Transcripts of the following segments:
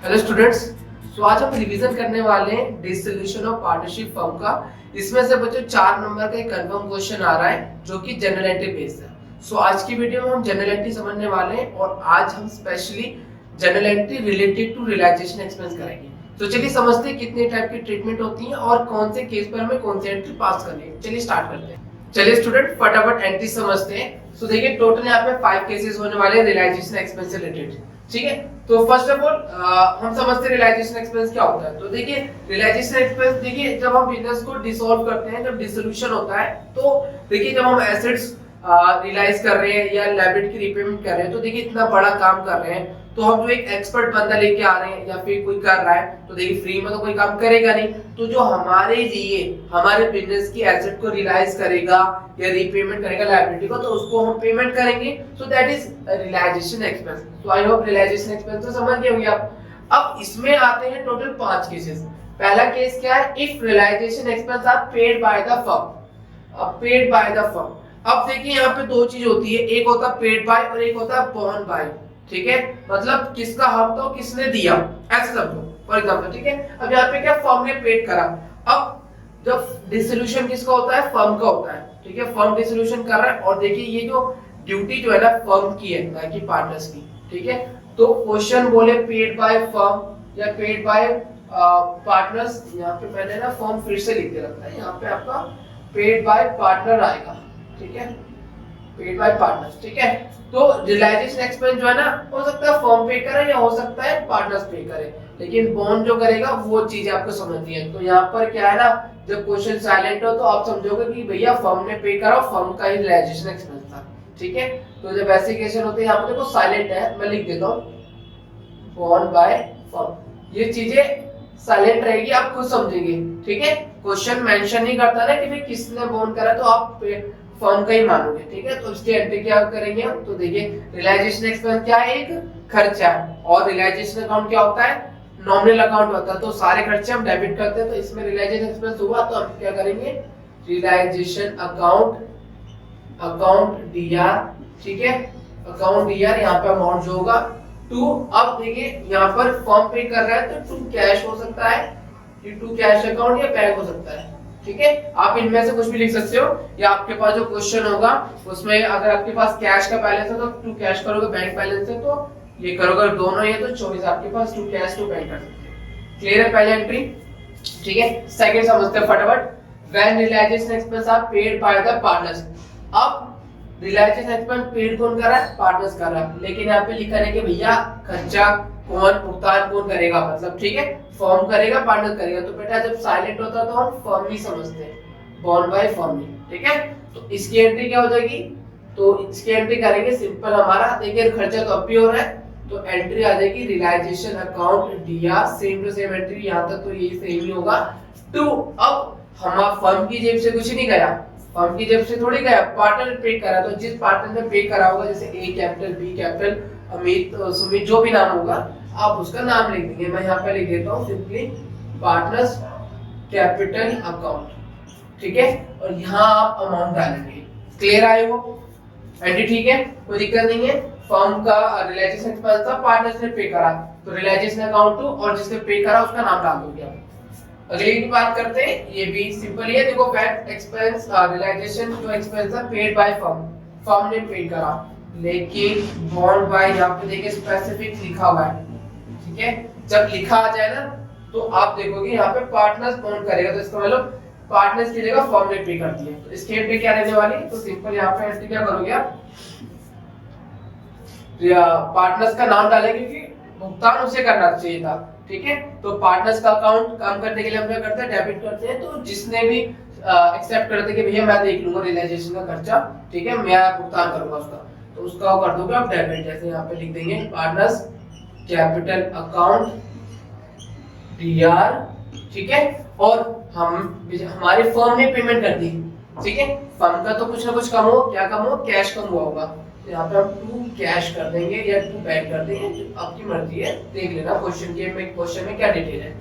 Hello students, सो आज हम revision करने वाले हैं डिसोल्यूशन ऑफ पार्टनरशिप फर्म का। इसमें से बच्चों 4 नंबर का एक कंफर्म क्वेश्चन आ रहा है जो कि जनरल एंट्री बेस्ड है। सो आज की वीडियो में हम जनरल एंट्री समझने वाले हैं और आज हम especially general entry related to realisation expense करेंगे। तो चलिए समझते हैं कितने टाइप की ट्रीटमेंट होती है और कौन से केस पर हमें कौन सी एंट्री पास करनी है। चलिए स्टार्ट करते हैं। चलिए स्टूडेंट फटाफट एंट्री समझते हैं। सो देखिए टोटल यहाँ पे 5 केसेस होने वाले हैं रियलाइजेशन एक्सपेंस से रिलेटेड। ठीक है, तो फर्स्ट ऑफ ऑल हम समझते हैं रियलाइजेशन एक्सपेंस क्या होता है। तो देखिए रियलाइजेशन एक्सपेंस, देखिए जब हम बिजनेस को डिसॉल्व करते हैं, जब डिसोल्यूशन होता है, तो देखिए जब हम एसेट्स रियलाइज कर रहे हैं या लायबिलिटी की रिपेमेंट कर रहे हैं, तो देखिए इतना बड़ा काम कर रहे हैं, तो हम जो एक एक्सपर्ट बंदा लेके आ रहे हैं या फिर कोई कर रहा है, तो देखिए फ्री में तो कोई काम करेगा नहीं। तो जो हमारे लिए हमारे बिजनेस की एसेट को रियलाइज करेगा या रीपेमेंट करेगा लायबिलिटी को, तो उसको हम पेमेंट करेंगे। So that is realisation expense. तो आई होप रियलाइजेशन एक्सपेंस तो समझ गए होंगे आप। अब इसमें आते हैं टोटल 5 केसेस। पहला केस क्या है? If realisation expense are paid by the firm. अब पेड बाय द फर्म, अब देखिए यहाँ पे दो चीज होती है, एक होता है पेड बाय और एक होता है बॉर्न बाय। ठीक है, मतलब किसका हक तो किसने दिया, ऐसे समझो फॉर एग्जांपल। ठीक है, अब यहाँ पे क्या फर्म ने पेड करा। अब जब डिसोल्यूशन किसका होता है? फर्म का होता है। ठीक है, फर्म डिसोल्यूशन कर रहा है और देखिए ये जो ड्यूटी जो है ना फर्म की है, ना कि पार्टनर्स की। ठीक है, तो क्वेश्चन बोले पेड बाय फर्म या पेड बाय पार्टनर्स। यहाँ पे मैंने ना फर्म फिर से लिख के रखा है, यहाँ पे आपका पेड बाय पार्टनर आएगा। ठीक है, पेड बाय पार्टनर्स। ठीक है, तो रियलाइजेशन एक्सपेंस जो है ना, हो सकता है फर्म पे करे या हो सकता है पार्टनर्स पे करे, लेकिन बॉन्ड जो करेगा वो चीज आपको समझनी है। तो यहाँ पर क्या है ना, जब क्वेश्चन साइलेंट हो तो आप समझोगे कि भैया फर्म ने पे करा, फर्म का ही रियलाइजेशन एक्सपेंस था। ठीक है, तो जब ऐसे केस होते हैं, यहाँ पर देखो साइलेंट है, मैं लिख देता हूँ बॉन्ड बाय फर्म। ये चीजें साइलेंट रहेगी, आप खुद समझेंगे। ठीक है, क्वेश्चन मेंशन नहीं करता ना कि भाई किसने बॉन्ड करा, तो आप फर्म का ही मानोगे। ठीक है, तो इसकी एंट्री क्या करेंगे हम? तो देखिए रियलाइजेशन एक्सपेंस क्या है? एक खर्चा है, और रियलाइजेशन अकाउंट क्या होता है? नॉमिनल अकाउंट होता है। तो सारे खर्चे हम डेबिट करते हैं, तो इसमें रियलाइजेशन एक्सपेंस हुआ, तो हम क्या करेंगे? Realisation account Dr. ठीक है, अकाउंट डीआर, यहाँ पे अमाउंट जो होगा टू। अब देखिए यहाँ पर फर्म पे कर रहा है, तो टू कैश हो सकता है, टू कैश अकाउंट या बैंक हो सकता है। ठीक है, आप इनमें से कुछ भी लिख सकते हो, या आपके पास जो क्वेश्चन होगा उसमें अगर आपके पास कैश का बैलेंस है तो टू कैश करोगे, बैंक बैलेंस है तो ये करोगे, दोनों है तो चॉइस आपके पास, टू कैश टू बैंक कर सकते हैं। क्लियर है पहले एंट्री? ठीक है, सेकंड समझते हैं फटाफट। When realisation expense are paid by the partners. अब रियलाइजेशन एक्सपेंस पेड कौन कर रहा है? पार्टनर्स कर रहा है, लेकिन यहाँ पे लिखा है कि भैया खर्चा कौन, भुगतान कौन करेगा, मतलब ठीक है फर्म करेगा पार्टनर करेगा। तो बेटा जब साइलेंट होता है तो हम फर्म ही समझते हैं, बॉन्ड बाय फर्म ही। ठीक है, तो इसकी एंट्री क्या हो जाएगी? तो इसकी एंट्री करेंगे सिंपल, हमारा देखिए खर्चा तो अब भी हो रहा है, तो एंट्री आ जाएगी realisation account Dr, same to same entry, यहाँ तक तो यही सेम ही होगा। टू, अब हम फर्म की जेब से कुछ नहीं गया, फर्म की जेब से थोड़ी गया, पार्टनर ने पे करा, तो जिस पार्टनर ने पे करा होगा, जैसे A capital, B capital, Amit, Sumit, जो भी नाम होगा आप उसका नाम लिख देंगे। मैं यहाँ पे लिख देता हूँ सिंपली पार्टनर्स कैपिटल अकाउंट। ठीक है, और यहाँ आप अमाउंट डालेंगे। क्लियर आए हो? एंट्री ठीक है, कोई दिक्कत नहीं है। फर्म का रियलाइजेशन एक्सपेंस था, पार्टनर्स ने पे करा, तो रियलाइजेशन अकाउंट टू, और जिसने पे करा उसका नाम डाल दोगे आप। अगली की बात करते हैं, ये भी सिंपल ही है। देखो वैट एक्सपेंस, रियलाइजेशन जो एक्सपेंस है पेड बाय फर्म, फर्म ने पे करा, लेकिन बॉन्ड बाय यहाँ पे देखिए स्पेसिफिक लिखा हुआ है। ठीक है, जब लिखा आ जाए ना तो आप देखोगे यहाँ पे पार्टनर्स बॉन्ड करेगा, तो इसका मतलब पार्टनर्स की जगह फर्म ने पे कर दिया। तो इसकी एंट्री क्या रहने वाली? तो सिंपल यहाँ पे एंट्री क्या करोगे आप? पार्टनर्स का नाम डालेंगे क्योंकि भुगतान उसे करना चाहिए था। ठीक है, तो पार्टनर्स का अकाउंट काम करने के लिए हम क्या करते हैं? डेबिट करते हैं। तो जिसने भी एक्सेप्ट करते कि भैया मैं देख लूंगा रियलाइजेशन का खर्चा, ठीक है मैं भुगतान करूंगा उसका, तो उसका कर दोगे आप डेबिट। जैसे यहाँ पे लिख देंगे पार्टनर्स कैपिटल अकाउंट डीआर। ठीक है, और हम हमारी फर्म ने पेमेंट कर दी। ठीक है, फर्म का तो कुछ ना कुछ कम हो, क्या कम हो? कैश कम हुआ होगा, तो यहाँ पे हम टू कैश कर देंगे या टू बैंक कर देंगे, आपकी मर्जी है, देख लेना क्वेश्चन में क्या डिटेल है।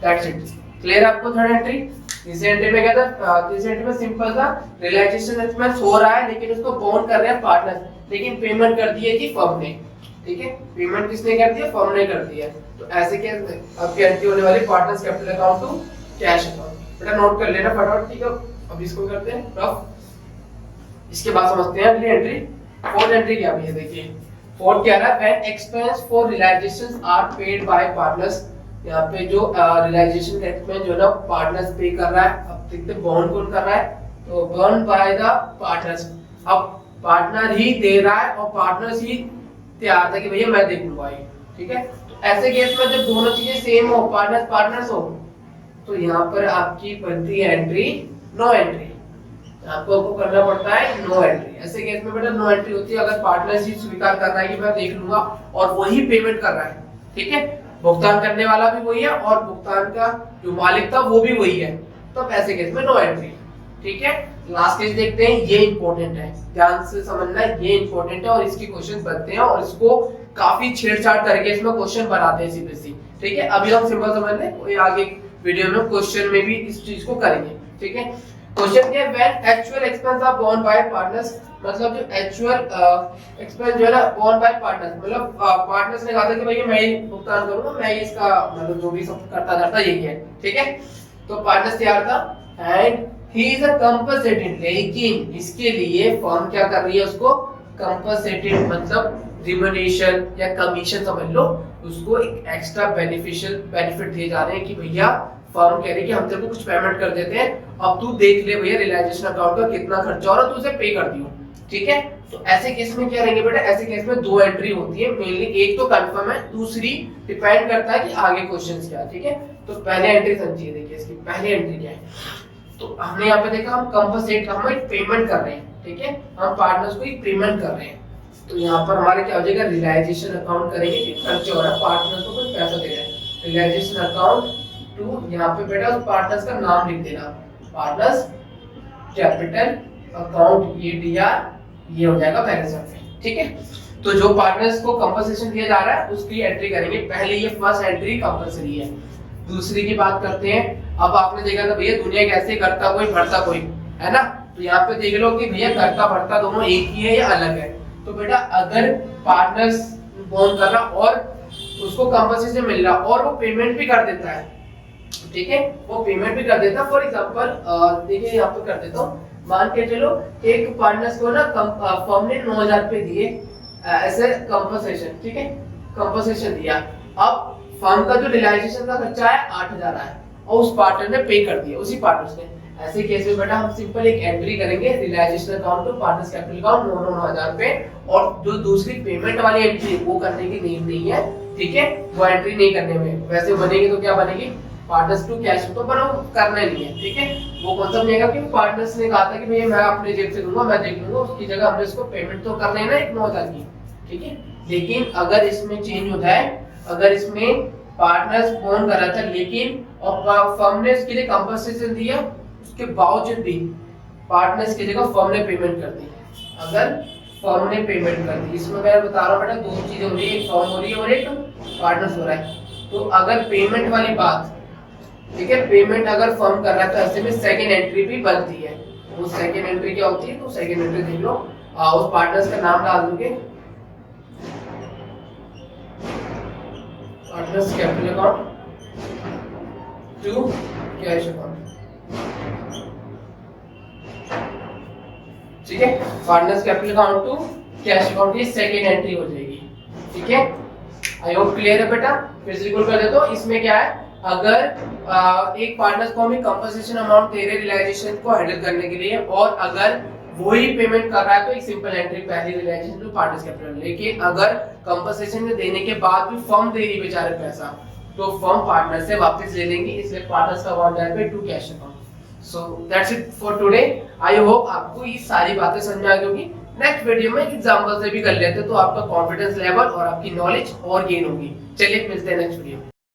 That's it. क्लियर आपको थर्ड एंट्री? तीसरी एंट्री में क्या था? तीसरी एंट्री में सिंपल था, रियलाइजेशन एक्सपेंस हो रहा है लेकिन उसको बॉन्ड कर रहे हैं पार्टनर, लेकिन पेमेंट कर दी है जी फर्म ने। ठीक है, पेमेंट किसने कर दिया, फर्म ने कर दिया। तो ऐसे के आपकी एंट्री होने वाली partners capital account to cash account. बेटा नोट कर लेना फटाफट, ठीक है। अब इसको करते हैं रफ। इसके बाद समझते हैं अगली एंट्री। फोर्थ एंट्री क्या है, देखिए फोर्थ क्या रहा है, when expense for realisations are paid by partners. यहाँ पे जो रियलाइजेशन का एक्सपेंस जो है ना पार्टनर्स पे कर रहा है। अब देखते हैं बॉन्ड कौन कर रहा है, तो बॉन्ड बाय द पार्टनर्स। अब पार्टनर ही दे रहा है और पार्टनर्स ही तैयार था कि भैया मैं देख लूंगा ये, ठीक है। तो ऐसे केस में जब दोनों चीजें सेम हो, पार्टनर्स पार्टनर्स हो, तो यहाँ पर आपकी बनती है एंट्री नो एंट्री। आपको करना पड़ता है नो एंट्री। ऐसे केस में बेटा नो एंट्री होती है अगर पार्टनर्स ही स्वीकार कर रहा है कि मैं देख लूंगा और वही पेमेंट कर रहा है, ठीक है। भुगतान करने वाला भी वही है और भुगतान का जो मालिक था वो भी वही है, तो ऐसे केस में नो एंट्री, ठीक है। लास्ट केस देखते हैं, ये इंपॉर्टेंट है, ध्यान से समझना है, ये इंपॉर्टेंट है और इसके क्वेश्चन बनते हैं और इसको काफी छेड़छाड़ करके इसमें क्वेश्चन बनाते हैं सीधे सीधे, ठीक है। अभी हम सिंपल समझ लें, कोई आगे वीडियो में क्वेश्चन में भी इस चीज को करेंगे, ठीक है। क्वेश्चन क्या है, when actual expense are borne by partners, मतलब जो एक्चुअल एक्सपेंस जो है ना बोर्न बाय पार्टनर्स, मतलब पार्टनर्स ने कहा था कि भाई मैं ही भुगतान करूंगा, मैं ही इसका मतलब जो भी सब करता धरता यही है, ठीक है। तो पार्टनर्स तैयार था and he is a compensated, लेकिन इसके लिए फर्म क्या कर रही है, उसको कंपनसेटेड मतलब रिम्यूनरेशन या कमीशन समझ लो, उसको एक एक्स्ट्रा बेनिफिट दिए जा रहे हैं कि भैया फर्म कह रही है कि हम तेरे को कुछ पेमेंट कर देते हैं, अब तू देख ले भैया रियलाइजेशन अकाउंट का कितना खर्चा हो रहा है, तू उसे पे कर दियो, ठीक है। तो ऐसे केस में क्या रहेंगे बेटा, ऐसे केस में दो एंट्री होती है मेनली, एक तो कंफर्म है, दूसरी डिपेंड करता है कि आगे क्वेश्चंस क्या है, ठीक है। तो पहले एंट्री समझिए, देखिए इसकी पहली एंट्री क्या है। तो हमने यहाँ पे देखा हम कंपनसेट, हम एक पेमेंट कर रहे हैं, ठीक है, हम पार्टनर्स को एक पेमेंट कर रहे हैं। तो यहाँ पर हमारे क्या हो जाएगा, रियलाइजेशन अकाउंट करेंगे कि खर्चे हो रहा है, पार्टनर्स को कुछ पैसा दे रहा है, रियलाइजेशन अकाउंट टू, यहाँ पे बेटा उस पार्टनर्स का नाम लिख देना, पार्टनर्स कैपिटल अकाउंट, ये डीआर, ये हो जाएगा बैलेंस में, ठीक है। तो जो पार्टनर्स को कंपनसेशन दिया जा रहा है उसकी एंट्री करेंगे। पहले ये फर्स्ट एंट्री कंपल्सरी है। दूसरी की बात करते हैं, अब आपने देखा था भैया दुनिया कैसे करता कोई भरता कोई, है ना। तो यहाँ पे देख लो कि भैया करता भरता दोनों एक ही है या अलग है। तो बेटा अगर पार्टनर्स बॉन्ड कर रहा और उसको कंपनसेशन मिल रहा और वो पेमेंट भी कर देता है, ठीक है, वो पेमेंट भी कर देता। फॉर एग्जांपल देखिए यहाँ पे कर देता हूँ, मान के चलो एक पार्टनर्स को ना फर्म ने 9,000 रुपए दिए ऐसे कंपनसेशन, ठीक है, कंपनसेशन दिया। अब फर्म का जो रियलाइजेशन का खर्चा है 8,000 आया और उस पार्टनर ने पे कर दिया, उसी पार्टनर्स ने। ऐसे केस में बेटा हम सिंपल एक एंट्री करेंगे, realisation account to partners capital account 9,000 रुपए, और जो दूसरी पेमेंट वाली एंट्री वो करने की नीड नहीं है, ठीक है, वो एंट्री नहीं करने में। वैसे बनेगी तो क्या बनेगी, पार्टनर्स टू कैश, तो पर वो करना नहीं है, ठीक है। वो कॉन्सेप्ट बनेगा कि पार्टनर्स ने कहा था कि भैया मैं अपने जेब से दूंगा, मैं देख लूंगा, उसकी जगह हमने इसको पेमेंट तो करना है ना 9,000 की, ठीक है। लेकिन अगर इसमें चेंज हो जाए, अगर इसमें पार्टनर्स फोन कर रहा था लेकिन और फर्म ने इसके लिए कंपनसेशन दिया, उसके बावजूद भी पार्टनर्स की जगह फर्म ने पेमेंट कर दी, अगर फर्म ने पेमेंट कर दी, इसमें मैं बता रहा हूँ बेटा दो चीजें हो रही है, एक फर्म हो रही है और एक पार्टनर्स हो रहा है। तो अगर पेमेंट वाली बात, ठीक है, पेमेंट अगर फर्म कर रहा है तो ऐसे में सेकंड एंट्री भी बनती है। वो सेकंड एंट्री क्या होती है, तो सेकंड एंट्री देख लो, उस पार्टनर्स का नाम डाल दोगे, partners capital account to cash account, ठीक है, partners capital account to cash account, ये सेकंड एंट्री हो जाएगी, ठीक है। आई होप क्लियर है बेटा। फिर से रिकॉल कर देता हूं, इसमें क्या है, अगर एक पार्टनर्स को हमें कंपनसेशन अमाउंट दे रहे रियलाइजेशन को हैंडल करने के लिए, और अगर वही पेमेंट कर रहा है तो एक सिंपल एंट्री पहली रियलाइजेशन टू पार्टनर्स कैपिटल। लेकिन अगर कंपनसेशन देने के बाद भी फर्म दे रही बेचारे पैसा, तो फर्म पार्टनर से वापस ले लेंगे, इसलिए पार्टनर्स का अकाउंट है to cash account. So that's it for today. I hope आपको ये सारी बातें समझ में आ गई होगी। नेक्स्ट वीडियो में एग्जांपल से भी कर लेते हैं तो आपका कॉन्फिडेंस लेवल और आपकी नॉलेज और गेन होगी। चलिए मिलते हैं नेक्स्ट वीडियो में।